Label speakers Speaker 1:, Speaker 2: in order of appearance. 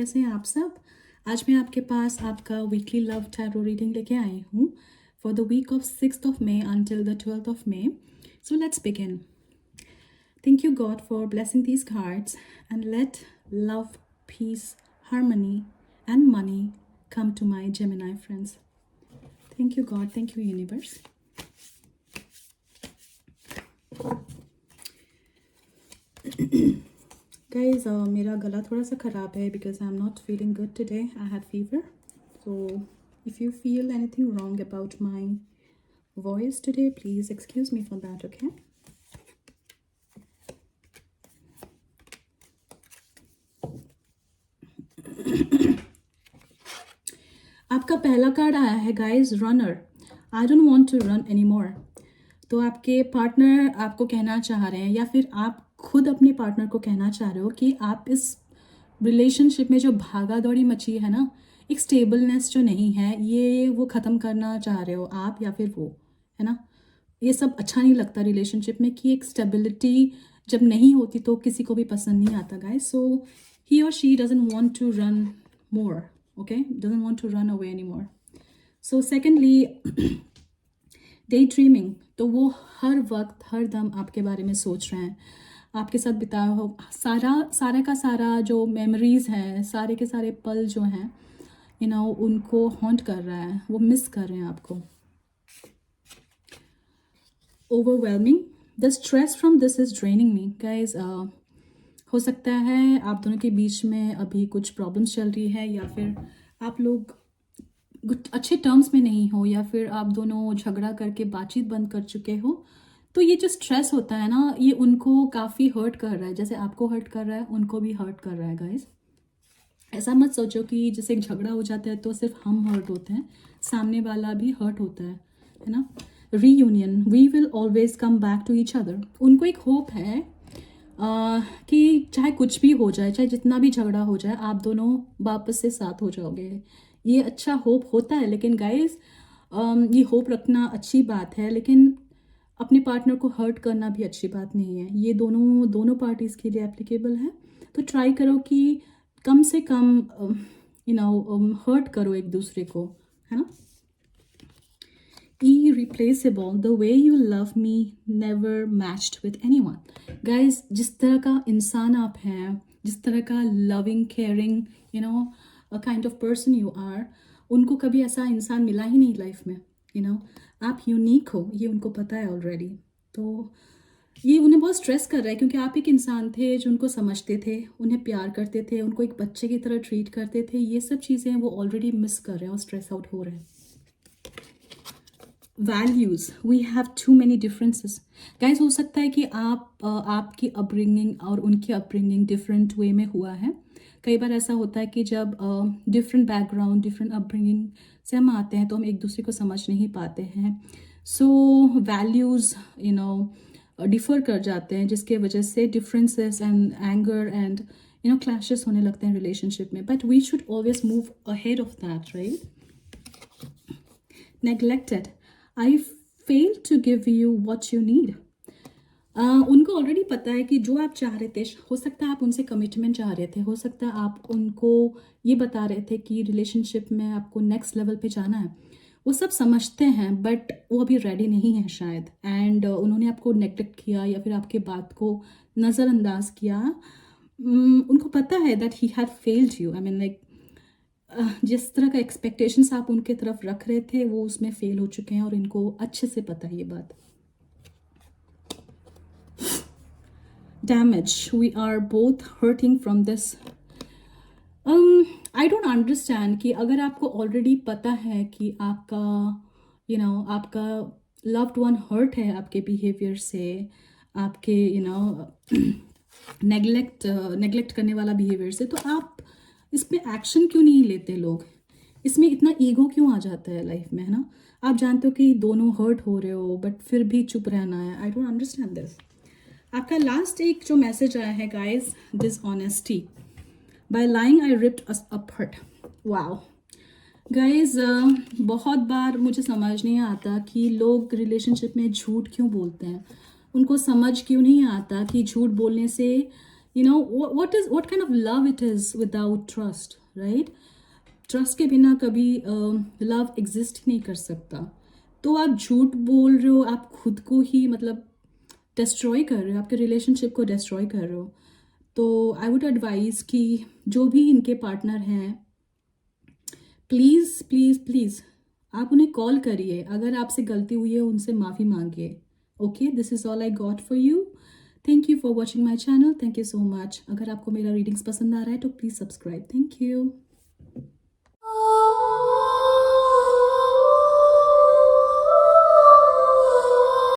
Speaker 1: कैसे हैं आप सब। आज मैं आपके पास आपका वीकली लव टैरो रीडिंग लेके आई हूँ for the week of 6th of May until the 12th of May. So let's begin. Thank you God for blessing these cards and let love, peace, harmony and money come to my Gemini friends. Thank you God, thank you universe. Guys, मेरा गला थोड़ा सा ख़राब है because I'm not feeling good today. I had fever. So if you feel anything wrong about my voice today, please excuse me for that, okay? आपका पहला card आया है guys, runner. I don't want to run any more. तो आपके partner आपको कहना चाह रहे हैं या फिर आप खुद अपने पार्टनर को कहना चाह रहे हो कि आप इस रिलेशनशिप में जो भागा दौड़ी मची है ना, एक स्टेबलनेस जो नहीं है, ये वो ख़त्म करना चाह रहे हो आप या फिर वो, है ना। ये सब अच्छा नहीं लगता रिलेशनशिप में कि एक स्टेबिलिटी जब नहीं होती तो किसी को भी पसंद नहीं आता गाइस। सो ही और she doesn't want to run more, okay, doesn't want to run away any more. So secondly, daydreaming, तो वो हर वक्त हर दम आपके बारे में सोच रहे हैं, आपके साथ बिताया हो सारा का सारा जो मेमोरीज हैं, सारे के सारे पल जो हैं, यू नो, उनको हॉन्ट कर रहा है, वो मिस कर रहे हैं आपको। Overwhelming, the stress from this is draining me guys. हो सकता है आप दोनों के बीच में अभी कुछ प्रॉब्लम्स चल रही है या फिर आप लोग अच्छे टर्म्स में नहीं हो या फिर आप दोनों झगड़ा करके बातचीत बंद कर चुके हो। तो ये जो स्ट्रेस होता है ना, ये उनको काफ़ी हर्ट कर रहा है, जैसे आपको हर्ट कर रहा है उनको भी हर्ट कर रहा है गाइस। ऐसा मत सोचो कि जैसे झगड़ा हो जाता है तो सिर्फ हम हर्ट होते हैं, सामने वाला भी हर्ट होता है ना। Reunion, we will always come back to each other. उनको एक होप है कि चाहे कुछ भी हो जाए, चाहे जितना भी झगड़ा हो जाए, आप दोनों वापस से साथ हो जाओगे। ये अच्छा होप होता है, लेकिन गाइस ये होप रखना अच्छी बात है, लेकिन अपने पार्टनर को हर्ट करना भी अच्छी बात नहीं है। ये दोनों पार्टीज़ के लिए एप्लीकेबल है। तो ट्राई करो कि कम से कम यू नो हर्ट करो एक दूसरे को, है ना। Irreplaceable, the way you love me never matched with anyone. Guys, जिस तरह का इंसान आप हैं, जिस तरह का loving caring you know kind of person you are, उनको कभी ऐसा इंसान मिला ही नहीं लाइफ में, यू नो। आप यूनिक हो, ये उनको पता है ऑलरेडी। तो ये उन्हें बहुत स्ट्रेस कर रहा है क्योंकि आप एक इंसान थे जो उनको समझते थे, उन्हें प्यार करते थे, उनको एक बच्चे की तरह ट्रीट करते थे। ये सब चीज़ें वो ऑलरेडी मिस कर रहे हैं और स्ट्रेस आउट हो रहे हैं। Values, we have too many differences guys. हो सकता है कि आपकी अपब्रिंगिंग और उनकी अपब्रिंगिंग डिफरेंट वे में हुआ है। कई बार ऐसा होता है कि जब डिफरेंट बैकग्राउंड, डिफरेंट अपब्रिंगिंग से हम आते हैं तो हम एक दूसरे को समझ नहीं पाते हैं। So values you know differ कर जाते हैं, जिसके वजह से differences and anger and you know clashes होने लगते हैं रिलेशनशिप में। But we should always move ahead of that, right. Neglected, I fail to give you what you need. उनको ऑलरेडी पता है कि जो आप चाह रहे थे, हो सकता है आप उनसे कमिटमेंट चाह रहे थे, हो सकता है आप उनको ये बता रहे थे कि रिलेशनशिप में आपको नेक्स्ट लेवल पे जाना है। वो सब समझते हैं बट वो अभी रेडी नहीं है शायद, एंड उन्होंने आपको नेग्लेक्ट किया या फिर आपके बात को नज़रअंदाज किया। उनको पता है that he had failed you. I mean like जिस तरह का एक्सपेक्टेशंस आप उनके तरफ रख रहे थे वो उसमें फेल हो चुके हैं और इनको अच्छे से पता है ये बात। Damage, we are both hurting from this. I don't understand कि अगर आपको ऑलरेडी पता है कि आपका यू नो आपका लव्ड वन हर्ट है आपके बिहेवियर से, आपके यू नो नेग्लेक्ट करने वाला बिहेवियर से, तो आप इस पे एक्शन क्यों नहीं लेते लोग? इसमें इतना ईगो क्यों आ जाता है लाइफ में, है ना। आप जानते हो कि दोनों हर्ट हो रहे हो बट फिर भी चुप रहना है। I don't understand this. आपका लास्ट एक जो मैसेज आया है guys, dishonesty, by lying I ripped us apart. Wow guys, बहुत बार मुझे समझ नहीं आता कि लोग रिलेशनशिप में झूठ क्यों बोलते हैं। उनको समझ क्यों नहीं आता कि झूठ बोलने से You know, what kind of love it is without trust, right? Trust के बिना कभी लव एग्जिस्ट ही नहीं कर सकता. तो आप झूठ बोल रहे हो, आप खुद को ही मतलब डिस्ट्रॉय कर रहे हो, आपके रिलेशनशिप को डिस्ट्रॉय कर रहे हो. तो आई वुड एडवाइज कि जो भी इनके पार्टनर हैं, प्लीज़ प्लीज़ प्लीज़ आप उन्हें कॉल करिए. अगर आपसे गलती हुई है उनसे माफ़ी मांगिए. Okay, this is all I got for you. Thank you for watching my channel. Thank you so much. अगर आपको मेरा रीडिंग्स पसंद आ रहा है तो प्लीज़ सब्सक्राइब. Thank you.